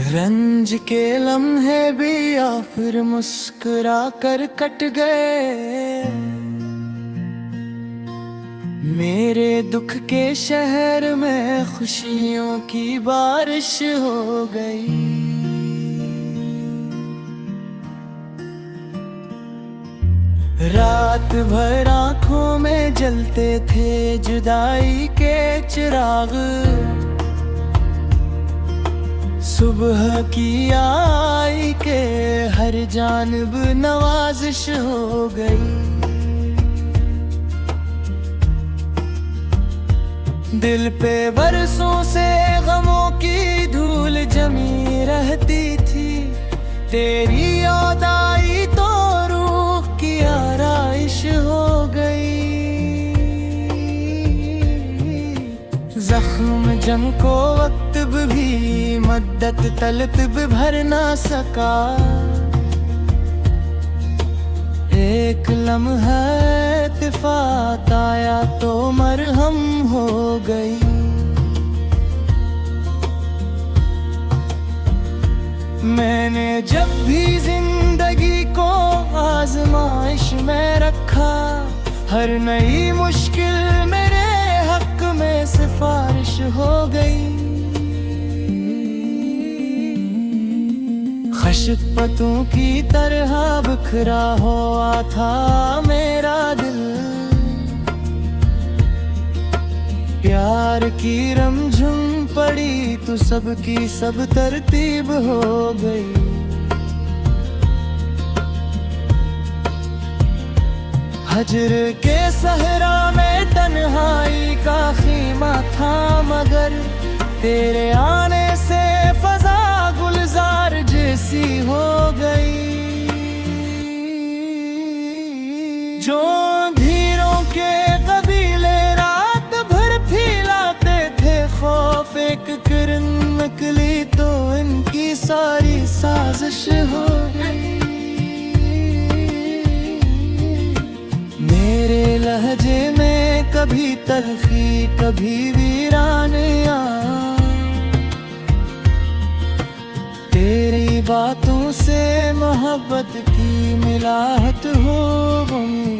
रंज के लम्हे भी या फिर मुस्कुरा कर कट गए। मेरे दुख के शहर में खुशियों की बारिश हो गई। रात भर आँखों में जलते थे जुदाई के चिराग। सुबह की आई के हर जानिब नवाजिश हो गई। दिल पे बरसों से गमों की धूल जमी रहती थी। तेरी याद आई तो रूह की आराइश हो गई। जख्म जंग को वक्त भी मद्दत तलब भर ना सका। एक लम्हा इत्तेफाक आया तो मरहम हो गई। मैंने जब भी जिंदगी को आजमाइश में रखा, हर नई मुश्किल मेरे हक में सिफारिश हो गई। खशपतों की तरह बिखरा हुआ था मेरा दिल। प्यार की रमझम पड़ी तो सबकी सब तरतीब हो गई। हजर के सहरा में तन्हाई का खीमा था, मगर तेरे आने से फजा गुलजार जैसी हो गई। जो धीरों के कबीले रात भर फैलाते थे खौफ, एक किरण निकली तो इनकी सारी साजिश हो गई। मेरे लहजे में कभी तलखी कभी वीरानिया, तेरी बातों से मोहब्बत की मिलाहट हो गई।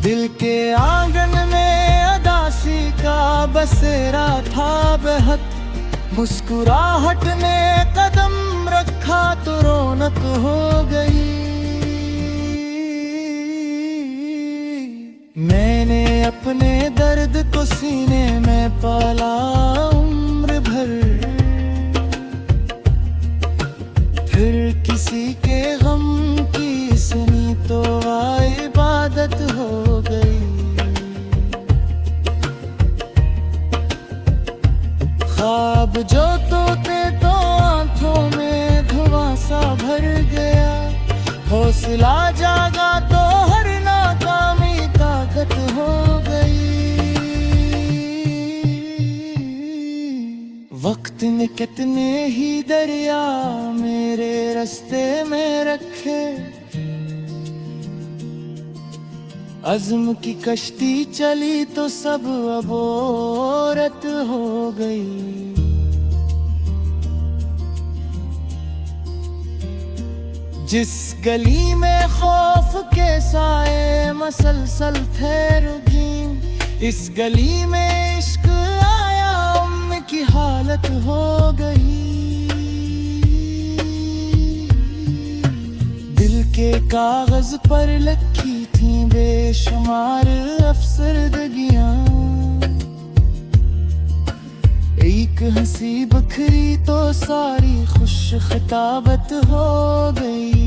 दिल के आंगन में अदासी का बसेरा था बेहद। मुस्कुराहट ने कदम रखा तो रौनक हो गई। मैंने अपने दर्द को सीने में पाला उम्र भर, फिर किसी के गम की सुनी तो इबादत हो गई। ख्वाब जो तोते तो आंखों में धुआं सा भर गया। हौसला जागा तो हर नाकामी ताकत हो गई। वक्त ने कितने ही दरिया मेरे रास्ते में रखे। अज़्म की कश्ती चली तो सब अबोरत हो गई। जिस गली में खौफ के साए मसलसल थे रुगीन, इस गली में इश्क आया उम्र की हालत हो गई। दिल के कागज पर लिखी थी बेशुमार अफसरदगियां, एक हंसी बखरी तो सारी खुश खिताबत हो गई।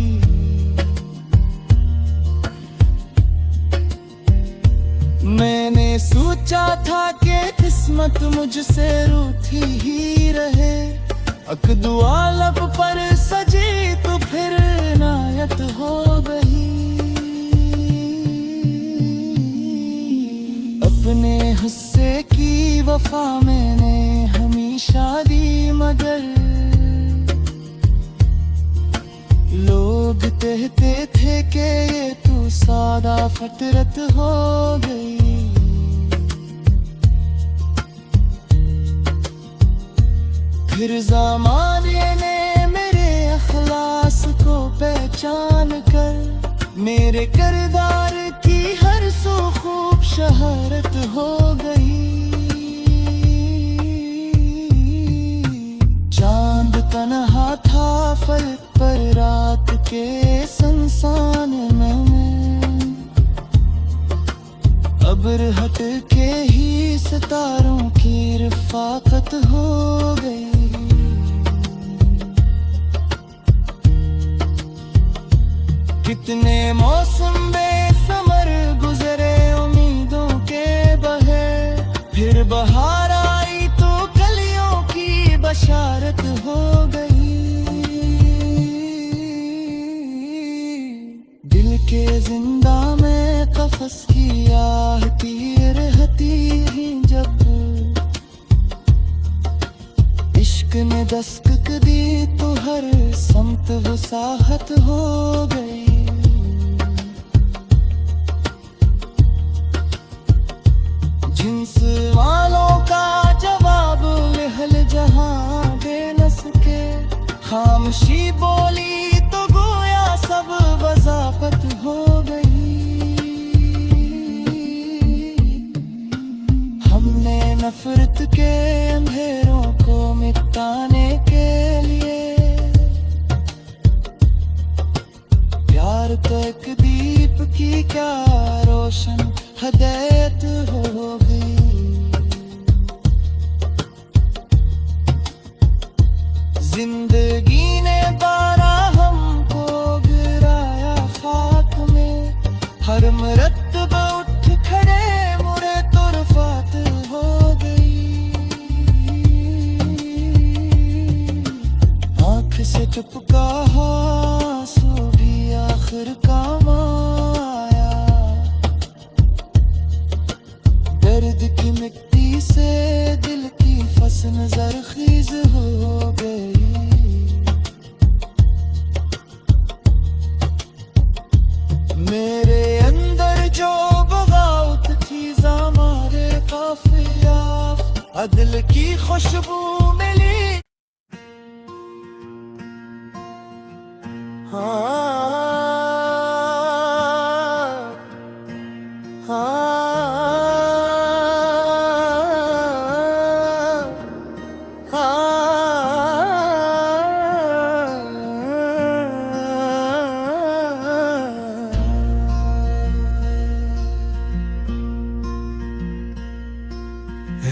मैंने सोचा था कि किस्मत मुझसे रूठी ही रहे, अक दुआ लब पर सजी तो फिर न वफा मैंने हमेशा दी, मगर लोग कहते थे कि ये तू सादा फितरत हो गई। फिर ज़माने ने मेरे अखलास को पहचान कर मेरे किरदार की हर सू खूब शहरत हो गई। चांद तन्हा था फलक पर रात के संसान में, अब्र हट के ही सितारों की रफ़ाकत हो गई। कितने मौसम बेसमर गुजरे उम्मीदों के बहे, फिर बहार आई तो कलियों की बशारत हो गई। दिल के जिंदा में कफस की आहती रहती ही, जब इश्क ने दस्तक दी तो हर समत वसाहत हो गई। जिन्स वालों का जवाब लहल जहां दे न सके, खामोशी बोली तो गोया सब वजाफत हो गई। हमने नफरत के अंधेरों को मिटाने के लिए प्यार तो एक दीप की क्या रोशन हदायत हो गई। जिंदगी ने बारा हमको गिराया खाक में, हर मरतबा उठ खड़े मुड़े तो रफ़ात हो गई। आँख से टपका आंसू भी आखिर काम आया, दर्द की मिट्टी से दिल की फसल ज़रख़ीज़ हो गई। मेरे अंदर जो बगावत थी ज़मारे काफ़िया, अदल की खुशबू मिली।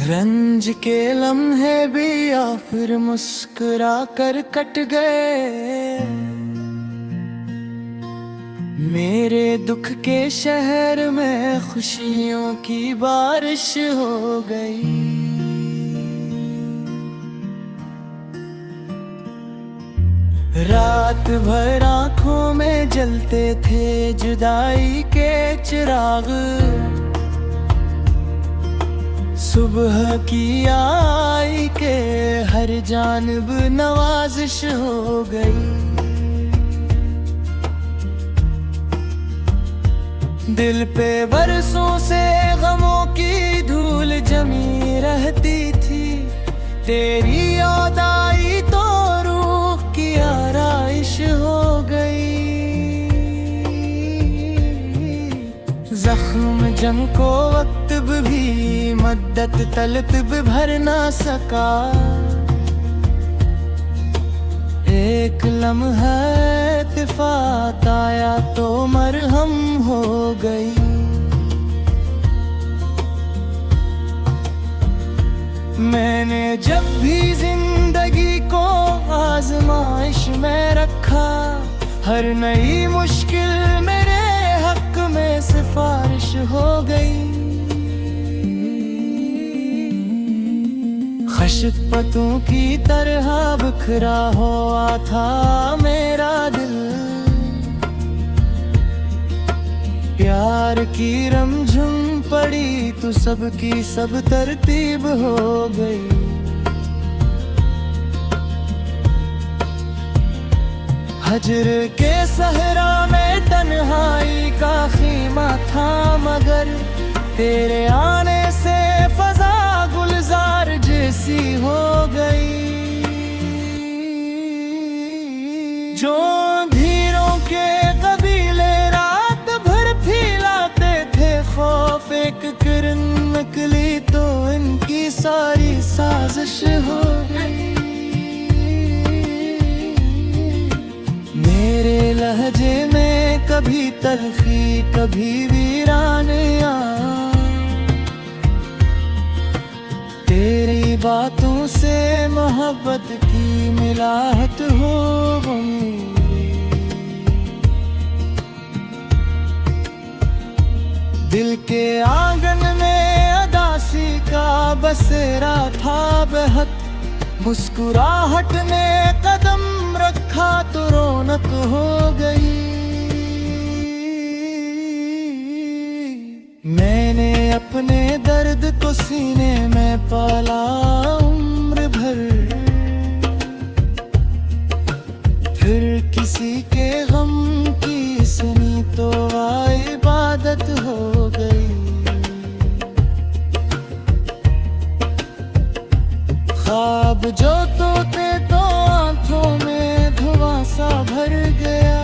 रंज के लम्हे भी या फिर मुस्कुरा कर कट गए, मेरे दुख के शहर में खुशियों की बारिश हो गई। रात भर आँखों में जलते थे जुदाई के चिराग, सुबह की आई के हर जानिब नवाजिश हो गई। दिल पे बरसों से गमों की धूल जमी रहती थी, तेरी याद आई तो रूह की आराइश हो गई। जख्म जंग को वक्त भी मद्दत तलब भर ना सका, एक लम्हा इत्तेफाक आया तो मरहम हो गई। मैंने जब भी जिंदगी को आजमाइश में रखा, हर नई मुश्किल मेरे हक में सिफारिश हो गई। खश्क पतों की तरह बिखरा हुआ था मेरा दिल, प्यार की रमझम पड़ी तू सबकी सब तरतीब हो गई। हजर के सहरा में तन्हाई का खीमा था, मगर तेरे आने से फजा गुलजार जैसी हो गई। जो अंधेरों के कबीले रात भर फैलाते थे खौफ, एक किरण निकली तो इनकी सारी साजिश हो गई। मेरे लहजे में कभी तलखी कभी वीरानिया, तेरी बातों से मोहब्बत की मिलाहट हो गई। दिल के आंगन में अदासी का बसेरा था बेहद, मुस्कुराहट ने कदम रखा तो रौनक हो गई। मैंने अपने दर्द को सीने में पाला उम्र भर, फिर किसी के गम की सुनी तो इबादत हो गई। ख्वाब जो तोते तो आंखों में धुआं सा भर गया,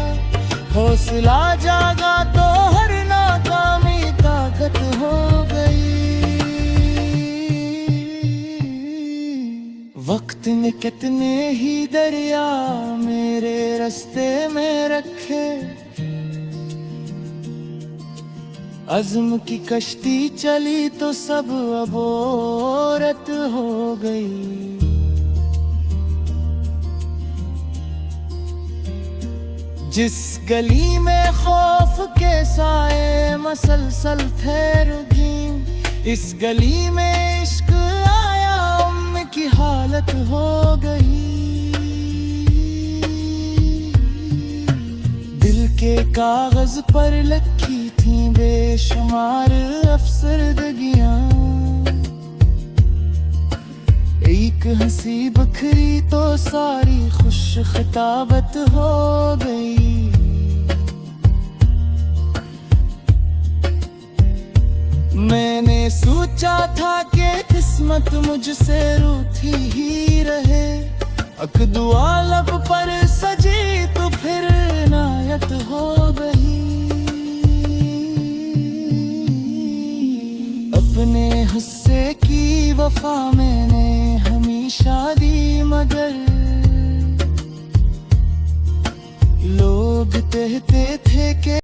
हौसला जागा तो हर नाकामी ताकत हो गई। वक्त ने कितने ही दरिया मेरे रास्ते में रखे, अज़्म की कश्ती चली तो सब अबोरत हो गई। जिस गली में खौफ के साए मसलसल थे रुगीन, इस गली में इश्क आया उम्म की हालत हो गई। दिल के कागज पर लिखी थी बेशुमार अफसरदगियां, एक हंसी बखरी तो सारी खुश खिताबत हो गई। मैंने सोचा था कि किस्मत मुझसे रूठी ही रहे, अक दुआ लब पर सजी तो फिर इनायत हो गई। अपने हिस्से की वफा मैंने हमेशा दी, मगर लोग कहते थे